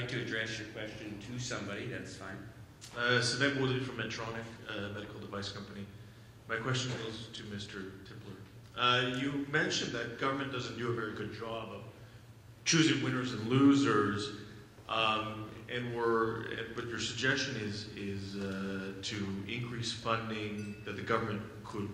like to address your question to somebody, that's fine. Sven Woodley from Medtronic, medical device company. My question goes to Mr. Tipler. You mentioned that government doesn't do a very good job of choosing winners and losers, but your suggestion is to increase funding that the government could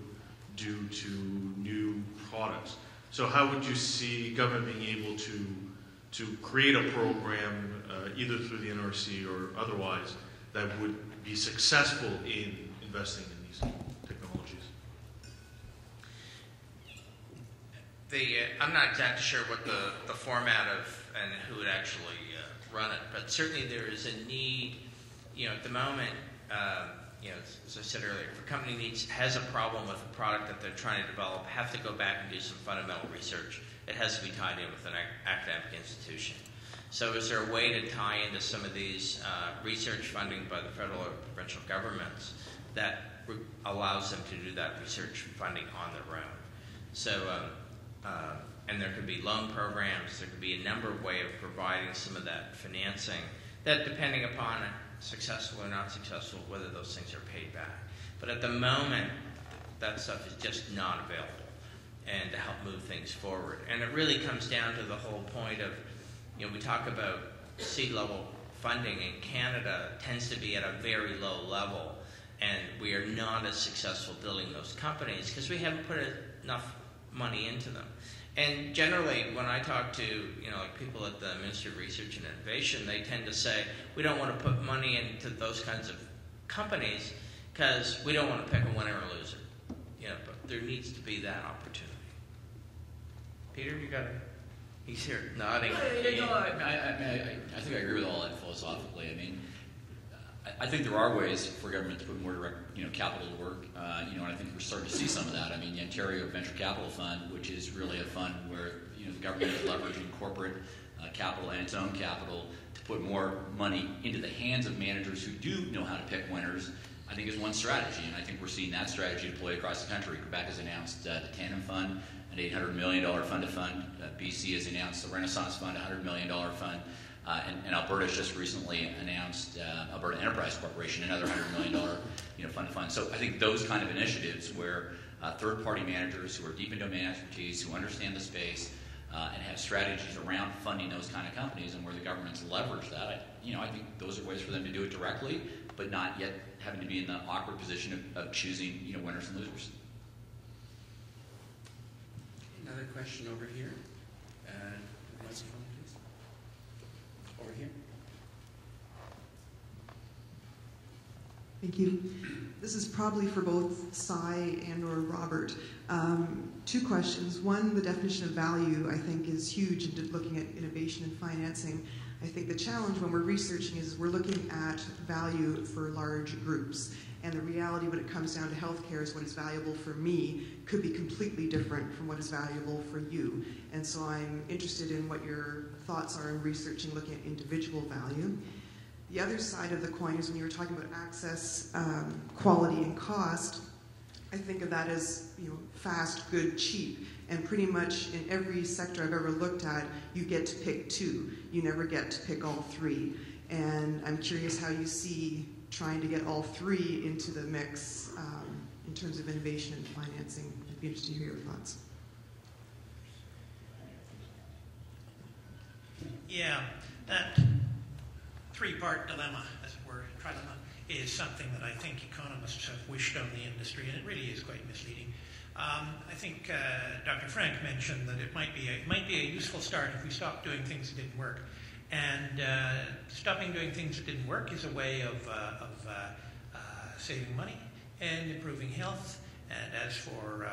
do to new products. So how would you see government being able to create a program, either through the NRC or otherwise, that would be successful in investing in these technologies? I'm not exactly sure what the format of and who would actually run it, but certainly there is a need, at the moment, as I said earlier, if a company has a problem with a product that they're trying to develop, have to go back and do some fundamental research. It has to be tied in with an academic institution. So is there a way to tie into some of these research funding by the federal or provincial governments that allows them to do that research funding on their own? So, and there could be loan programs, there could be a number of ways of providing some of that financing that, depending upon successful or not successful, whether those things are paid back. But at the moment, that stuff is just not available, and to help move things forward. And it really comes down to the whole point of, we talk about C-level funding in Canada tends to be at a very low level, and we are not as successful building those companies because we haven't put enough money into them. And generally, when I talk to like people at the Ministry of Research and Innovation, they tend to say, we don't want to put money into those kinds of companies because we don't want to pick a winner or loser. But there needs to be that opportunity. Peter, you got it. He's here nodding. I think I agree with all that philosophically. I think there are ways for government to put more direct, capital to work. And I think we're starting to see some of that. The Ontario Venture Capital Fund, which is really a fund where the government is leveraging corporate capital and its own capital to put more money into the hands of managers who do know how to pick winners, I think is one strategy. And I think we're seeing that strategy deployed across the country. Quebec has announced the Tandem Fund, an $800 million fund to fund. BC has announced the Renaissance Fund, a $100 million fund. And Alberta has just recently announced Alberta Enterprise Corporation, another $100 million fund to fund. So I think those kind of initiatives where third-party managers who are deep in domain expertise, who understand the space, and have strategies around funding those kind of companies, and where the government's leverage that, I think those are ways for them to do it directly, but not yet having to be in the awkward position of choosing winners and losers. Another question over here. Microphone, please. Over here. Thank you. This is probably for both Cy and or Robert. Two questions. One, the definition of value, I think, is huge in looking at innovation and financing. I think the challenge when we're researching is we're looking at value for large groups. And the reality when it comes down to healthcare is what is valuable for me could be completely different from what is valuable for you. And so I'm interested in what your thoughts are in researching, looking at individual value. The other side of the coin is when you were talking about access, quality, and cost, I think of that as fast, good, cheap. And pretty much in every sector I've ever looked at, you get to pick two. You never get to pick all three. And I'm curious how you see trying to get all three into the mix in terms of innovation and financing. I'd be interested to hear your thoughts. Yeah, that three-part dilemma, as it were, trilemma, is something that I think economists have wished on the industry, and it really is quite misleading. I think Dr. Frank mentioned that it might be a useful start if we stopped doing things that didn't work. And stopping doing things that didn't work is a way of saving money and improving health. And as for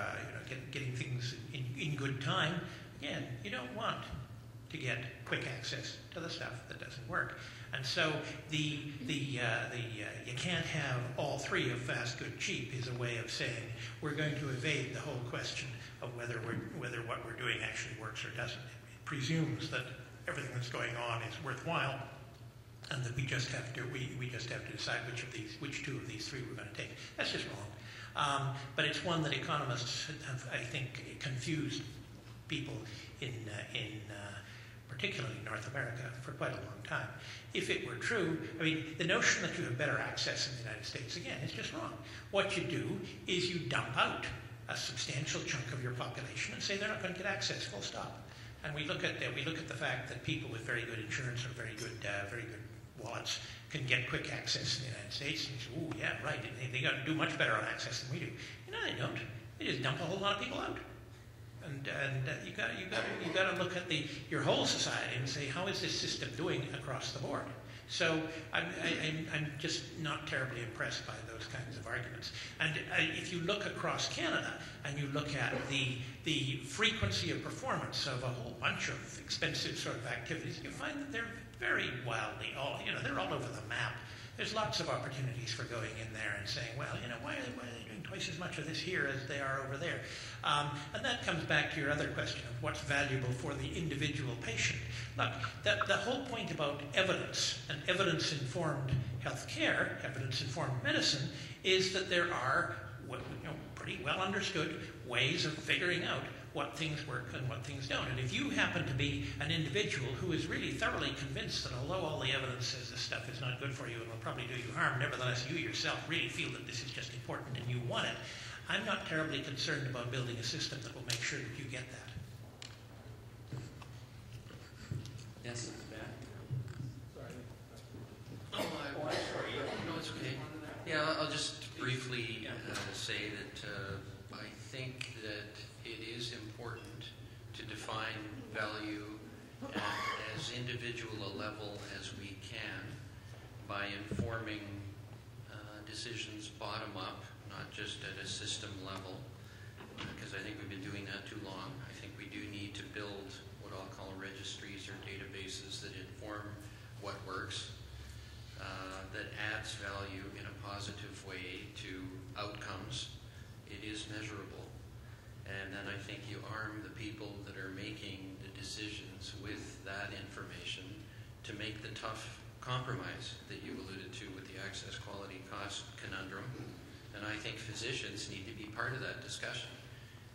getting things in good time, again, you don't want to get quick access to the stuff that doesn't work. And so you can't have all three of fast, good, cheap is a way of saying we're going to evade the whole question of whether what we're doing actually works or doesn't. It presumes that everything that's going on is worthwhile, and that we just have to decide which two of these three we're going to take. That's just wrong. But it's one that economists have, I think, confused people in particularly North America, for quite a long time. If it were true, I mean, the notion that you have better access in the United States, again, is just wrong. What you do is you dump out a substantial chunk of your population and say they're not going to get access, full stop. And we look at the fact that people with very good insurance or very good wallets can get quick access in the United States. And you say, oh yeah, right, they got to do much better on access than we do. You know, they don't. They just dump a whole lot of people out. And you got to look at your whole society and say, how is this system doing across the board? So I'm just not terribly impressed by those kinds of arguments. And if you look across Canada and you look at the frequency of performance of a whole bunch of expensive sort of activities, you find that they're very wildly they're all over the map. There's lots of opportunities for going in there and saying, well, why are they doing twice as much of this here as they are over there? And that comes back to your other question of what's valuable for the individual patient. Look, the whole point about evidence and evidence-informed healthcare, evidence-informed medicine, is that there are pretty well understood ways of figuring out what things work and what things don't. And if you happen to be an individual who is really thoroughly convinced that although all the evidence says this stuff is not good for you and will probably do you harm, nevertheless you yourself really feel that this is just important and you want it, I'm not terribly concerned about building a system that will make sure that you get that. Yes, Matt? Oh, I'm sorry. No, it's okay. Yeah, I'll just briefly say that I think that it is important to define value at as individual a level as we can by informing decisions bottom up, not just at a system level, because I think we've been doing that too long. I think we do need to build what I'll call registries or databases that inform what works, that adds value in a positive way to outcomes. It is measurable. And then I think you arm the people that are making the decisions with that information to make the tough compromise that you alluded to with the access, quality, cost conundrum. And I think physicians need to be part of that discussion,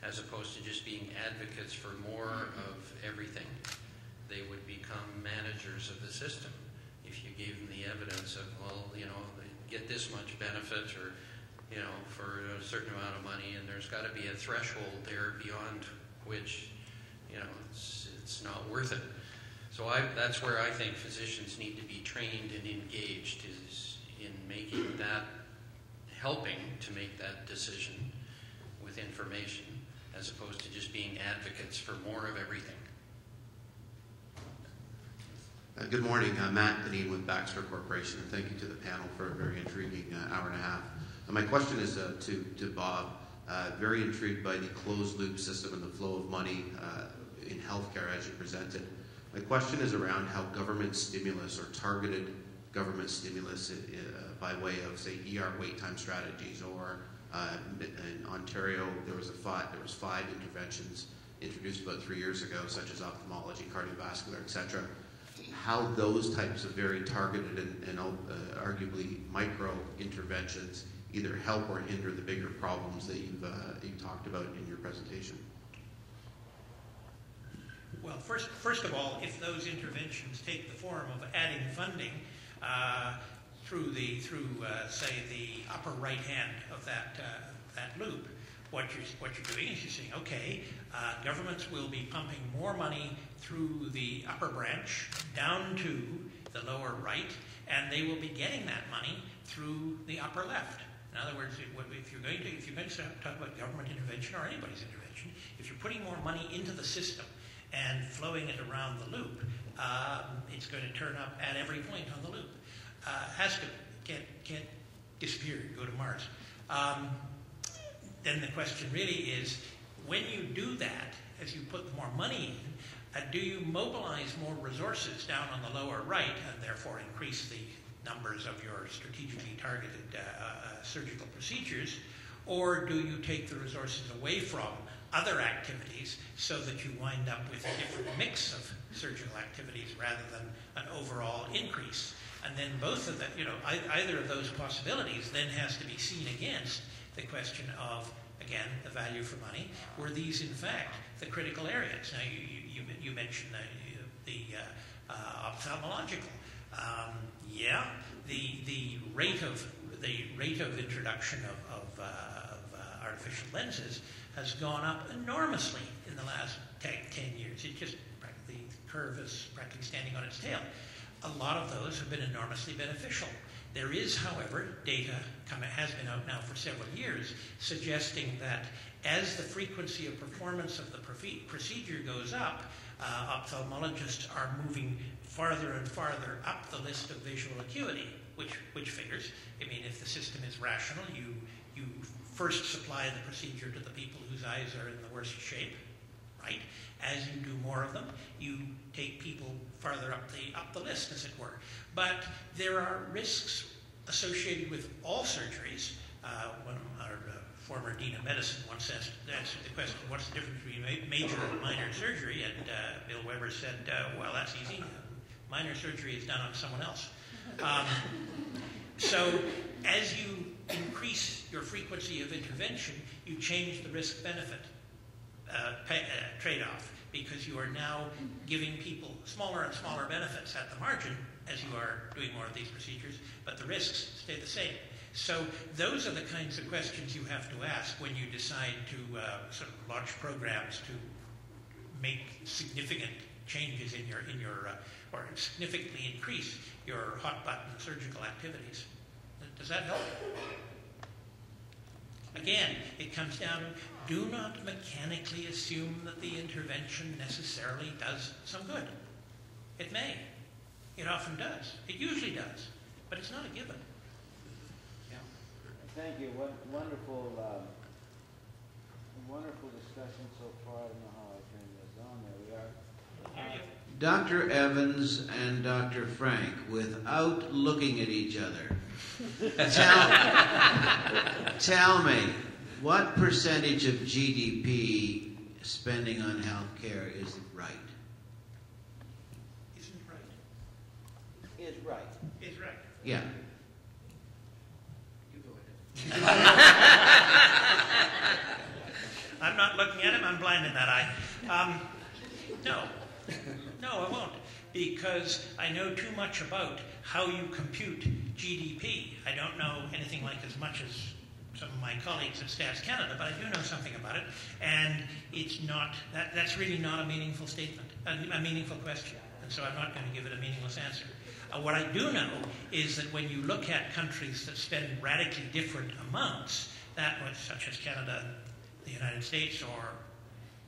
as opposed to just being advocates for more of everything. They would become managers of the system if you gave them the evidence of, well, they get this much benefit or for a certain amount of money, and there's got to be a threshold there beyond which, it's not worth it. So that's where I think physicians need to be trained and engaged, is in making that, helping to make that decision with information, as opposed to just being advocates for more of everything. Good morning. Matt Deneen with Baxter Corporation, and thank you to the panel for a very intriguing hour and a half. My question is to Bob. Very intrigued by the closed-loop system and the flow of money in healthcare as you presented. My question is around how government stimulus or targeted government stimulus by way of, say, ER wait time strategies, or in Ontario there was 5 interventions introduced about 3 years ago, such as ophthalmology, cardiovascular, etc. How those types of very targeted and arguably micro interventions either help or hinder the bigger problems that you've talked about in your presentation. Well, first of all, if those interventions take the form of adding funding through say the upper right hand of that loop, what you're doing is you're saying, okay, governments will be pumping more money through the upper branch down to the lower right, and they will be getting that money through the upper left. In other words, if you're going to talk about government intervention or anybody's intervention, if you're putting more money into the system and flowing it around the loop, it's going to turn up at every point on the loop. Has to can't disappear and go to Mars. Then the question really is, when you do that, as you put more money in, do you mobilize more resources down on the lower right and therefore increase the numbers of your strategically targeted surgical procedures, or do you take the resources away from other activities so that you wind up with a different mix of surgical activities rather than an overall increase? And then both of the, either of those possibilities then has to be seen against the question of, again, the value for money. Were these in fact the critical areas? Now you mentioned the ophthalmological. The rate of introduction of artificial lenses has gone up enormously in the last 10 years. It just the curve is practically standing on its tail. A lot of those have been enormously beneficial. There is, however, data has been out now for several years suggesting that as the frequency of performance of the procedure goes up, ophthalmologists are moving farther and farther up the list of visual acuity, which figures. I mean, if the system is rational, you first supply the procedure to the people whose eyes are in the worst shape, right? As you do more of them, you take people farther up the list, as it were. But there are risks associated with all surgeries. One of our former dean of medicine once answered the question, what's the difference between major and minor surgery? And Bill Weber said, well, that's easy. Minor surgery is done on someone else. So as you increase your frequency of intervention, you change the risk-benefit trade-off, because you are now giving people smaller and smaller benefits at the margin as you are doing more of these procedures, but the risks stay the same. So those are the kinds of questions you have to ask when you decide to sort of launch programs to make significant changes in your or significantly increase your hot button surgical activities. Does that help? Again, it comes down to do not mechanically assume that the intervention necessarily does some good. It may. It often does. It usually does. But it's not a given. Yeah. Thank you. Wonderful discussion so far. I don't know how I turn this on. There we are. Dr. Evans and Dr. Frank, without looking at each other, tell me, what percentage of GDP spending on health care is right? Isn't right. Is right. Is right. Yeah. You go ahead. I'm not looking at him. I'm blind in that eye. No, I won't, because I know too much about how you compute GDP. I don't know anything like as much as some of my colleagues at Stats Canada, but I do know something about it, and it's not, that's really not a meaningful statement, a meaningful question, and so I'm not going to give it a meaningless answer. What I do know is that when you look at countries that spend radically different amounts, such as Canada and the United States, or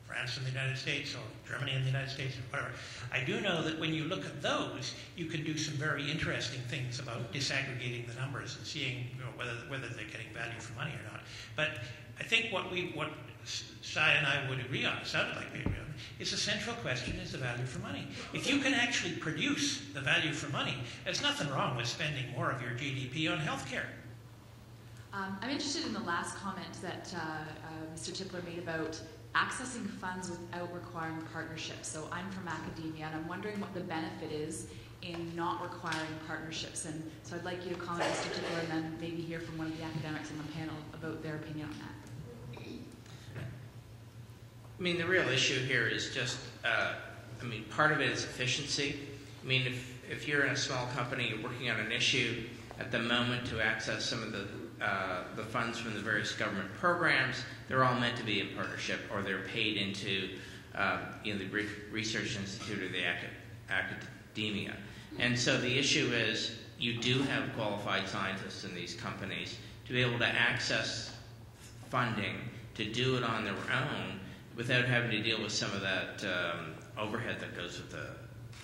France and the United States, or Germany and the United States, or whatever. I do know that when you look at those, you can do some very interesting things about disaggregating the numbers and seeing whether they're getting value for money or not. But I think what Sai and I would agree on, sounded like we agree on, is the central question is the value for money. If you can actually produce the value for money, there's nothing wrong with spending more of your GDP on healthcare. I'm interested in the last comment that Mr. Tipler made about accessing funds without requiring partnerships. So I'm from academia, and I'm wondering what the benefit is in not requiring partnerships. And so I'd like you to comment, Mr. Tipler, and then maybe hear from one of the academics on the panel about their opinion on that. I mean, the real issue here is just, part of it is efficiency. I mean, if you're in a small company, you're working on an issue at the moment to access some of the funds from the various government programs, they're all meant to be in partnership, or they're paid into the research institute or the academia. And so the issue is you do have qualified scientists in these companies to be able to access funding to do it on their own without having to deal with some of that overhead that goes with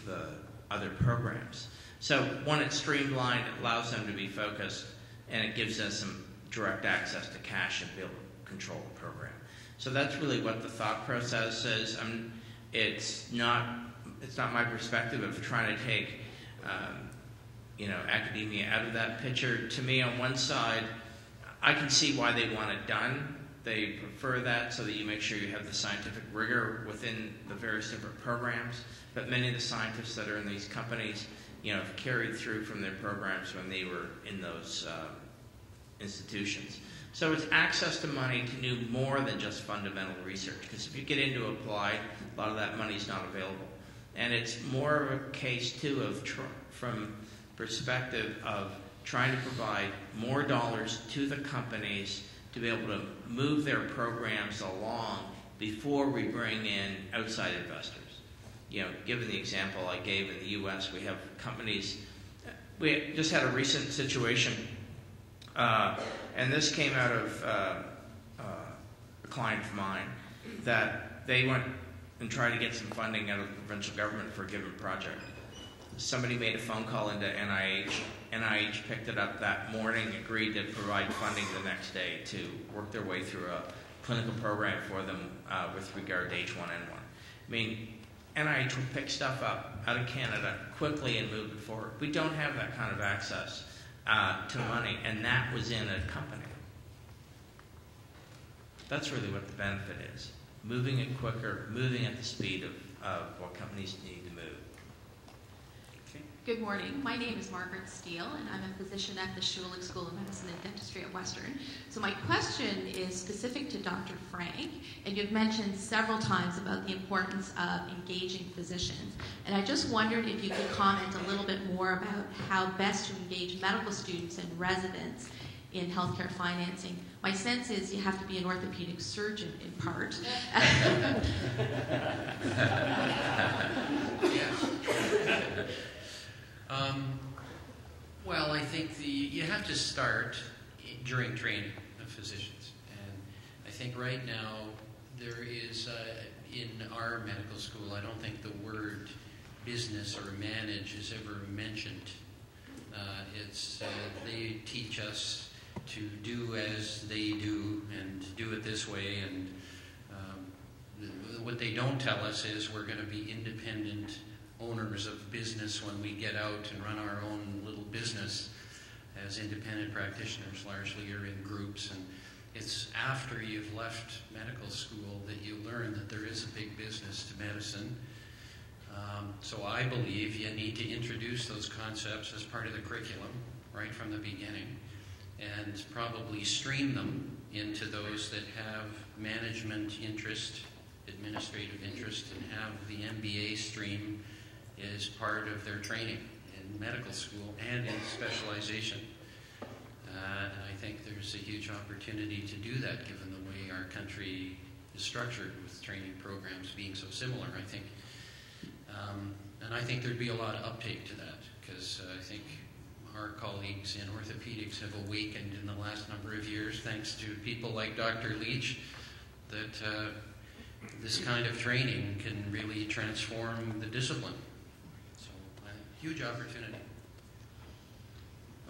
the other programs. So one, it's streamlined, it allows them to be focused, and it gives us some direct access to cash and be able to control the program. So that's really what the thought process is. It's not my perspective of trying to take academia out of that picture. To me, on one side, I can see why they want it done. They prefer that so that you make sure you have the scientific rigor within the various different programs. But many of the scientists that are in these companies, have carried through from their programs when they were in those institutions. So it's access to money to do more than just fundamental research. Because if you get into applied, a lot of that money is not available. And it's more of a case, too, of from perspective of trying to provide more dollars to the companies to be able to move their programs along before we bring in outside investors. You know, given the example I gave in the U.S., we have companies. We just had a recent situation, and this came out of a client of mine, that they went and tried to get some funding out of the provincial government for a given project. Somebody made a phone call into NIH. NIH picked it up that morning, agreed to provide funding the next day to work their way through a clinical program for them with regard to H1N1. I mean, NIH would pick stuff up out of Canada quickly and move it forward. We don't have that kind of access to money, and that was in a company. That's really what the benefit is. Moving it quicker, moving at the speed of what companies need to move. Good morning. My name is Margaret Steele, and I'm a physician at the Schulich School of Medicine and Dentistry at Western. So my question is specific to Dr. Frank, and you've mentioned several times about the importance of engaging physicians. And I just wondered if you could comment a little bit more about how best to engage medical students and residents in healthcare financing. My sense is you have to be an orthopedic surgeon in part. Well, I think you have to start during training of physicians. And I think right now there is, in our medical school, I don't think the word business or manage is ever mentioned. They teach us to do as they do and do it this way. And what they don't tell us is we're going to be independent owners of business when we get out and run our own little business as independent practitioners, largely or in groups. And it's after you've left medical school that you learn that there is a big business to medicine. So I believe you need to introduce those concepts as part of the curriculum right from the beginning, and probably stream them into those that have management interest, administrative interest, and have the MBA stream is part of their training in medical school and in specialization. And I think there's a huge opportunity to do that given the way our country is structured with training programs being so similar. And I think there'd be a lot of uptake to that, because I think our colleagues in orthopedics have awakened in the last number of years, thanks to people like Dr. Leach, that this kind of training can really transform the discipline. Huge opportunity.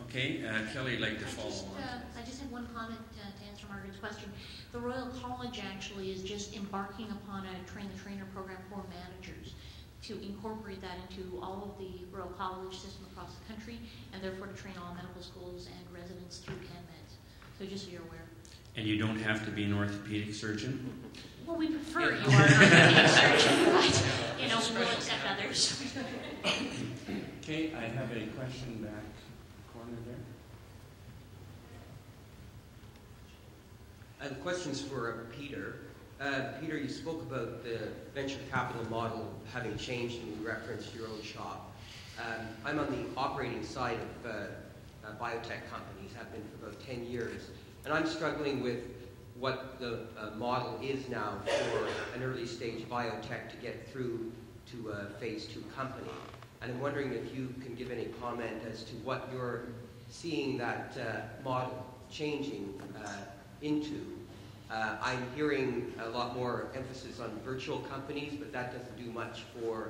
Okay, Kelly, you'd like to follow on? I just have one comment to answer Margaret's question. The Royal College actually is just embarking upon a train-the-trainer program for managers to incorporate that into all of the Royal College system across the country, and therefore to train all medical schools and residents through CanMeds. So just so you're aware. And you don't have to be an orthopedic surgeon? Well, we prefer you are an orthopedic surgeon, but, you know, we'll accept others. Okay, I have a question back corner there. The question's for Peter. Peter, you spoke about the venture capital model having changed, and you referenced your own shop. I'm on the operating side of biotech companies, have been for about 10 years, and I'm struggling with what the model is now for an early stage biotech to get through to a phase 2 company. And I'm wondering if you can give any comment as to what you're seeing that model changing into. I'm hearing a lot more emphasis on virtual companies, but that doesn't do much for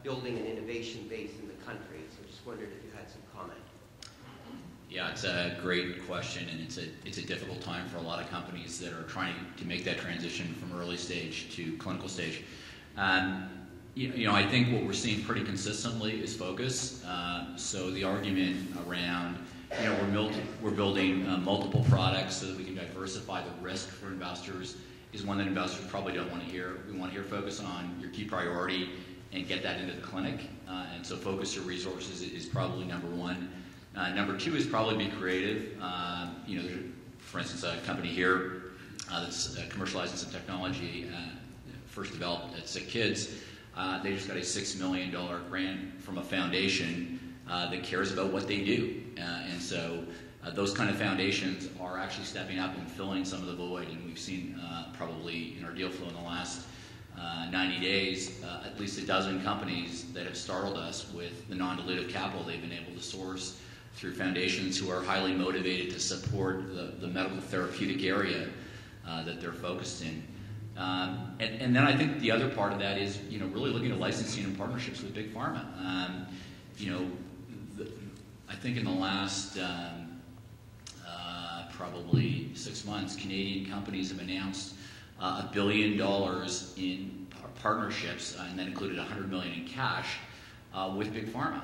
building an innovation base in the country. So I just wondered if you had some comment. Yeah, it's a great question, and it's a difficult time for a lot of companies that are trying to make that transition from early stage to clinical stage. I think what we're seeing pretty consistently is focus. So the argument around, we're building multiple products so that we can diversify the risk for investors is one that investors probably don't want to hear. We want to hear focus on your key priority and get that into the clinic. And so focus your resources is probably number one. Number two is probably be creative. There's, for instance, a company here that's commercializing some technology first developed at Sick Kids. They just got a $6 million grant from a foundation that cares about what they do. And so those kind of foundations are actually stepping up and filling some of the void. And we've seen probably in our deal flow in the last 90 days, at least a dozen companies that have startled us with the non-dilutive capital they've been able to source through foundations who are highly motivated to support the medical therapeutic area that they're focused in. And then I think the other part of that is, really looking at licensing and partnerships with Big Pharma. I think in the last probably 6 months, Canadian companies have announced $1 billion in partnerships, and that included $100 million in cash with Big Pharma.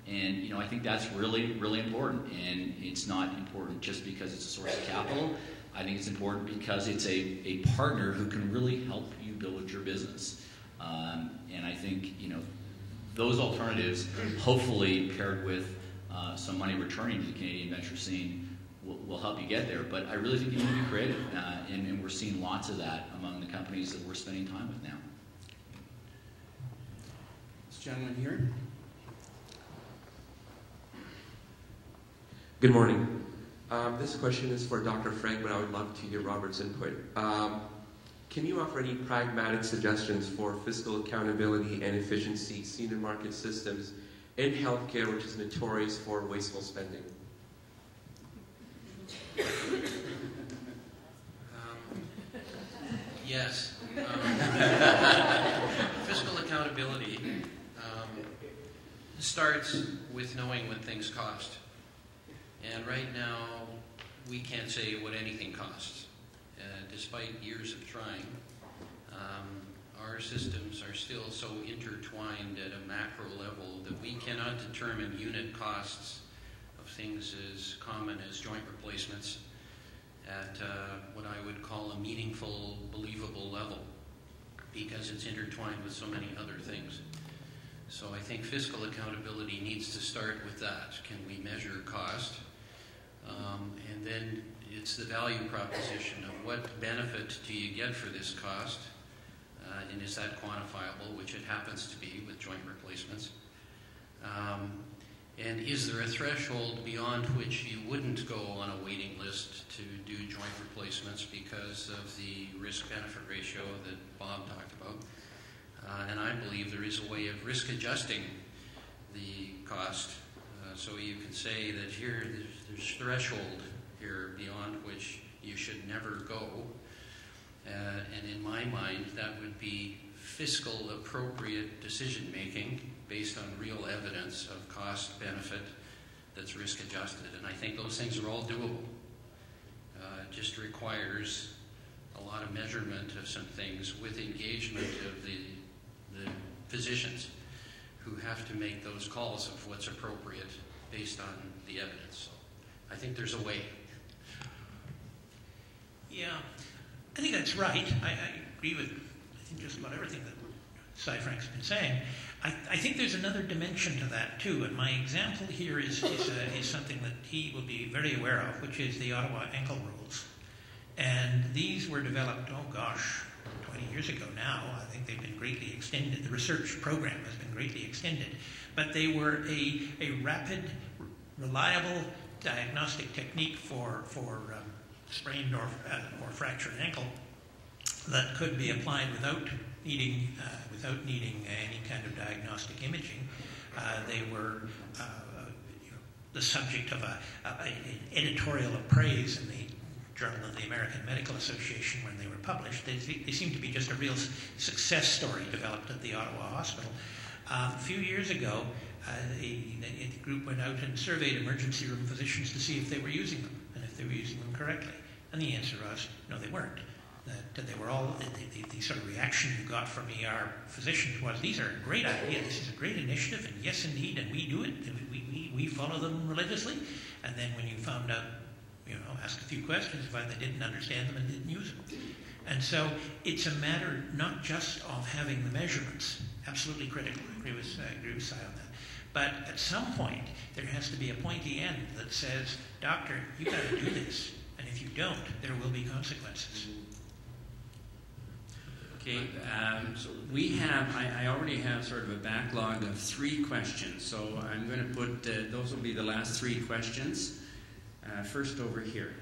And I think that's really, really important. And it's not important just because it's a source of capital. I think it's important because it's a partner who can really help you build your business. And I think those alternatives, hopefully paired with some money returning to the Canadian venture scene, will help you get there. But I really think you need to be creative, and we're seeing lots of that among the companies that we're spending time with now. This gentleman here. Good morning. This question is for Dr. Frank, but I would love to hear Robert's input. Can you offer any pragmatic suggestions for fiscal accountability and efficiency seen in market systems in healthcare, which is notorious for wasteful spending? Yes. Fiscal accountability starts with knowing what things cost. And right now, we can't say what anything costs. Despite years of trying, our systems are still so intertwined at a macro level that we cannot determine unit costs of things as common as joint replacements at what I would call a meaningful, believable level, because it's intertwined with so many other things. So I think fiscal accountability needs to start with that. Can we measure cost? And then it's the value proposition of what benefit do you get for this cost, and is that quantifiable, which it happens to be with joint replacements. And is there a threshold beyond which you wouldn't go on a waiting list to do joint replacements because of the risk-benefit ratio that Bob talked about? And I believe there is a way of risk adjusting the cost. So you can say that here there's threshold here beyond which you should never go. And in my mind, that would be fiscal appropriate decision making based on real evidence of cost benefit that's risk adjusted. And I think those things are all doable. It just requires a lot of measurement of some things with engagement of the physicians who have to make those calls of what's appropriate based on the evidence. So I think there's a way. Yeah, I think that's right. I agree with, I think, just about everything that Cy Frank's been saying. I think there's another dimension to that, too, and my example here is something that he will be very aware of, which is the Ottawa ankle rules. And these were developed, 20 years ago now. I think they've been greatly extended. The research program has been greatly extended. But they were a rapid, reliable diagnostic technique for sprained or fractured ankle that could be applied without needing any kind of diagnostic imaging. They were the subject of an editorial of praise in the Journal of the American Medical Association when they were published. They seem to be just a real success story developed at the Ottawa Hospital. A few years ago, the group went out and surveyed emergency room physicians to see if they were using them and if they were using them correctly. And the answer was, no, they weren't. That they were all, the sort of reaction you got from ER physicians was, these are a great idea, this is a great initiative, and yes, indeed, and we do it, we follow them religiously. And then when you found out, asked a few questions, you find they didn't understand them and didn't use them. And so it's a matter not just of having the measurements, absolutely critical, I agree with Cy on that. But at some point, there has to be a pointy end that says, doctor, you got to do this. And if you don't, there will be consequences. Okay, so we have, I already have sort of a backlog of 3 questions, so I'm going to put, those will be the last 3 questions. First over here.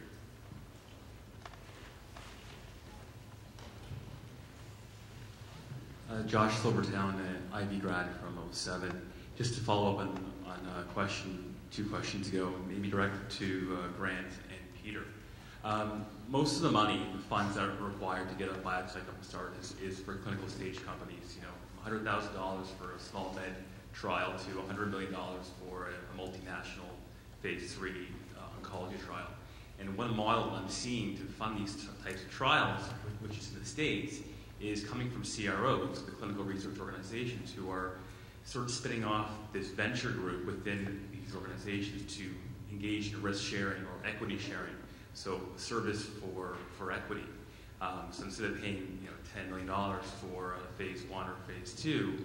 Josh Silvertown, an IB grad from 07. Just to follow up on a question 2 questions ago, maybe directed to Grant and Peter. Most of the money, the funds that are required to get a biotech up and start is for clinical stage companies. You know, from $100,000 for a small med trial to $100 million for a multinational phase 3 oncology trial. And one model I'm seeing to fund these types of trials, which is in the States, is coming from CROs, the clinical research organizations, who are sort of spinning off this venture group within these organizations to engage in risk sharing or equity sharing. So service for equity. So instead of paying $10 million for phase 1 or phase 2,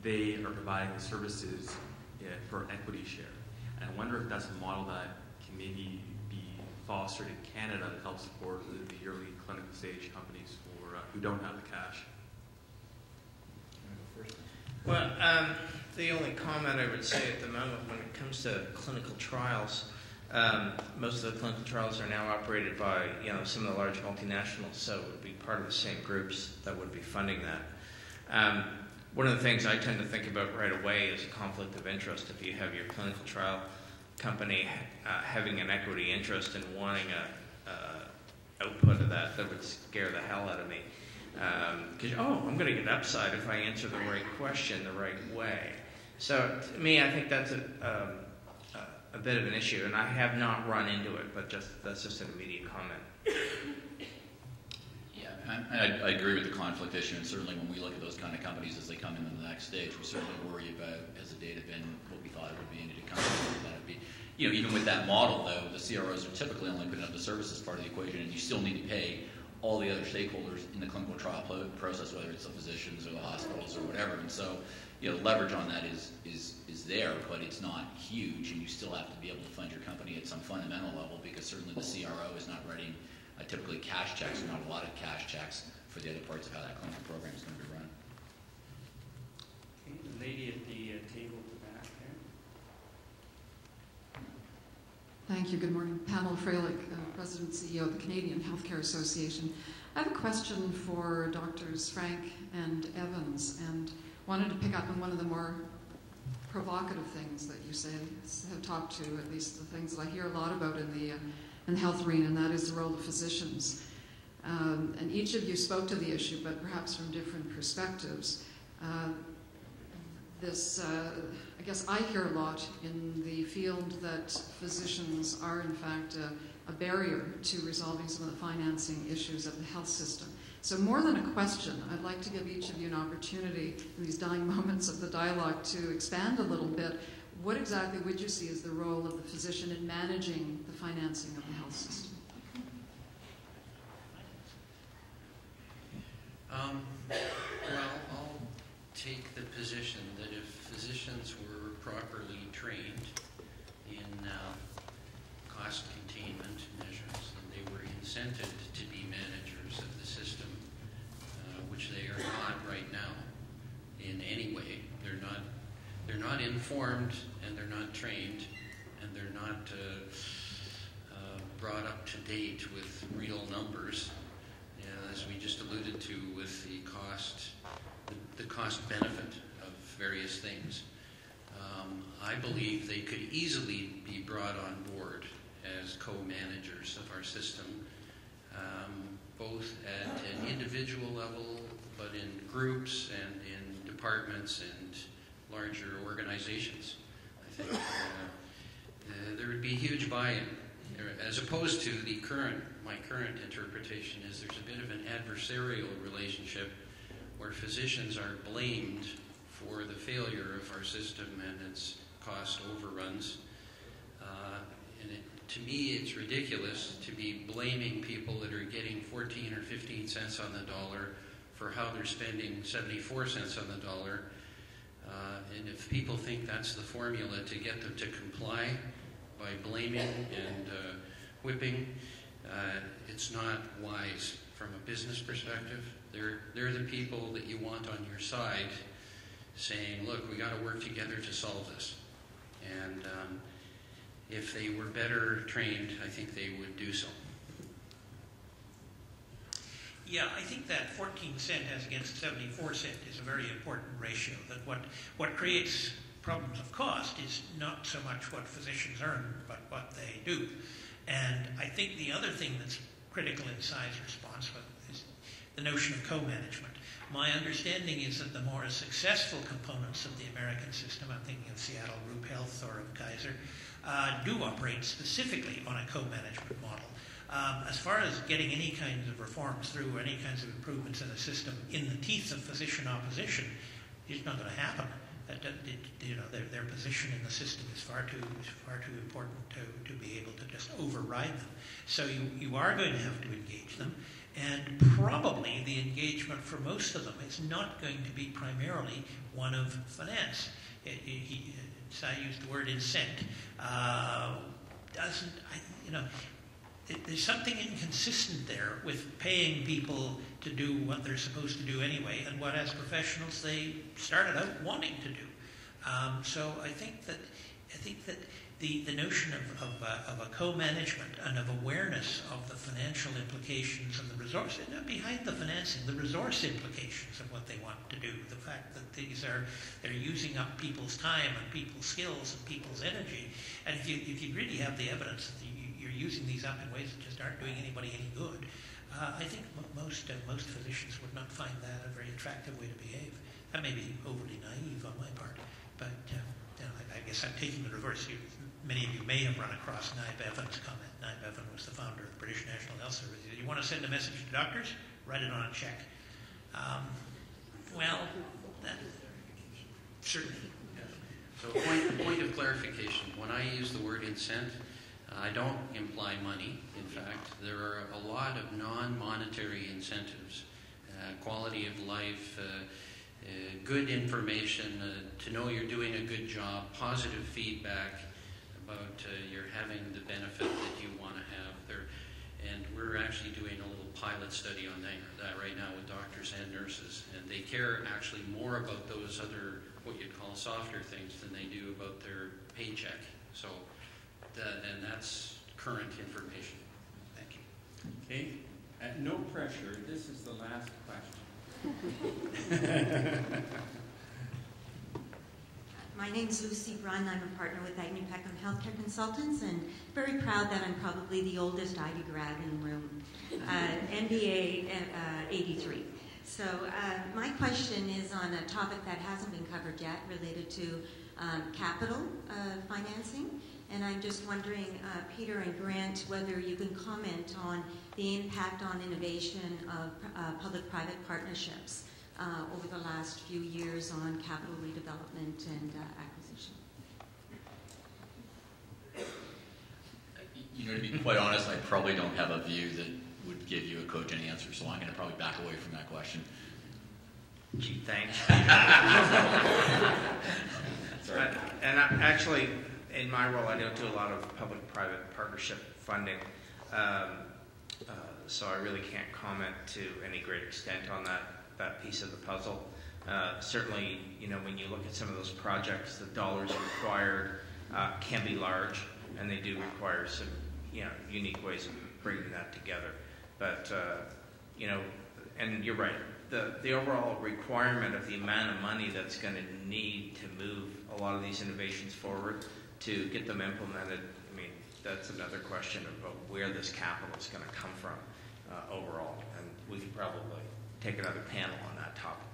they are providing the services for an equity share. And I wonder if that's a model that can maybe be fostered in Canada to help support the early clinical stage companies who don't have the cash. Well, the only comment I would say at the moment when it comes to clinical trials, most of the clinical trials are now operated by some of the large multinationals, so it would be part of the same groups that would be funding that. One of the things I tend to think about right away is a conflict of interest. If you have your clinical trial company having an equity interest and wanting a output of that would scare the hell out of me. Because, I'm going to get upside if I answer the right question the right way. So, to me, I think that's a bit of an issue, and I have not run into it, but that's just an immediate comment. Yeah, I agree with the conflict issue, and certainly when we look at those kind of companies as they come into the next stage, we certainly worry about, has the data been what we thought it would be, and did it come out that it would be. Even with that model, though, the CROs are typically only putting up the services part of the equation, and you still need to pay all the other stakeholders in the clinical trial process, whether it's the physicians or the hospitals or whatever. And so, leverage on that is there, but it's not huge, and you still have to be able to fund your company at some fundamental level, because certainly the CRO is not writing typically cash checks, or not a lot of cash checks for the other parts of how that clinical program is going to be run. Okay, the lady at the table at the back there. Thank you. Good morning. Pamela Freilich, President and CEO of the Canadian Healthcare Association. I have a question for Drs. Frank and Evans, and wanted to pick up on one of the more provocative things that you have talked to, at least the things that I hear a lot about in the health arena, and that is the role of physicians. And each of you spoke to the issue, but perhaps from different perspectives. I guess I hear a lot in the field that physicians are in fact a barrier to resolving some of the financing issues of the health system. So more than a question, I'd like to give each of you an opportunity in these dying moments of the dialogue to expand a little bit. What exactly would you see as the role of the physician in managing the financing of the health system? Well, I'll take the position that if physicians were properly trained in cost containment measures, then they were incented to be managers of the system, which they are not right now in any way. They're not informed, and they're not trained, and they're not brought up to date with real numbers, as we just alluded to with the cost benefit of various things. I believe they could easily be brought on board as co-managers of our system, both at an individual level, but in groups and in departments and larger organizations. I think there would be huge buy-in, as opposed to my current interpretation is there's a bit of an adversarial relationship where physicians are blamed for the failure of our system and its cost overruns. To me, it's ridiculous to be blaming people that are getting 14 or 15 cents on the dollar for how they're spending 74 cents on the dollar. And if people think that's the formula to get them to comply by blaming and whipping, it's not wise from a business perspective. They're the people that you want on your side saying, look, we got to work together to solve this. And if they were better trained, I think they would do so. Yeah, I think that 14 cent as against 74 cent is a very important ratio. That what creates problems of cost is not so much what physicians earn, but what they do. And I think the other thing that's critical in size response is the notion of co-management. My understanding is that the more successful components of the American system, I'm thinking of Seattle Group Health or of Kaiser, do operate specifically on a co-management model. As far as getting any kinds of reforms through, or any kinds of improvements in the system in the teeth of physician opposition, it's not going to happen. Their position in the system is far too important to be able to just override them. So you are going to have to engage them, and probably the engagement for most of them is not going to be primarily one of finance. I used the word incent. There's something inconsistent there with paying people to do what they're supposed to do anyway, and what as professionals they started out wanting to do. So I think that the notion of a co-management and of awareness of the financial implications and the resource, and behind the financing, the resource implications of what they want to do, the fact that they're using up people's time and people's skills and people's energy, and if you really have the evidence that you're using these up in ways that just aren't doing anybody any good, I think most physicians would not find that a very attractive way to behave. That may be overly naive on my part, but I guess I'm taking the reverse. Many of you may have run across Nye Bevan's comment. Nye Bevan was the founder of the British National Health Service. You want to send a message to doctors? Write it on a check. Certainly. So point of clarification. When I use the word incent, I don't imply money. In fact, there are a lot of non-monetary incentives, quality of life, good information, to know you're doing a good job, positive feedback about you're having the benefit that you want to have there. And we're actually doing a little pilot study on that right now with doctors and nurses. And they care actually more about those other, what you'd call softer things, than they do about their paycheck. So, and that's current information. Thank you. Okay. No pressure. This is the last question. My name's Lucy Brunn. I'm a partner with Agnew Peckham Healthcare Consultants, and very proud that I'm probably the oldest Ivy grad in the room, MBA 83. So my question is on a topic that hasn't been covered yet, related to capital financing. And I'm just wondering, Peter and Grant, whether you can comment on the impact on innovation of public-private partnerships over the last few years on capital redevelopment and acquisition. To be quite honest, I probably don't have a view that would give you a cogent answer, so I'm going to probably back away from that question. Gee, thanks. And actually, in my role, I don't do a lot of public-private partnership funding, so I really can't comment to any great extent on that piece of the puzzle. Certainly, when you look at some of those projects, the dollars required can be large, and they do require some, unique ways of bringing that together. But, and you're right, the overall requirement of the amount of money that's going to need to move a lot of these innovations forward to get them implemented, that's another question about where this capital is going to come from overall. And we could probably take another panel on that topic.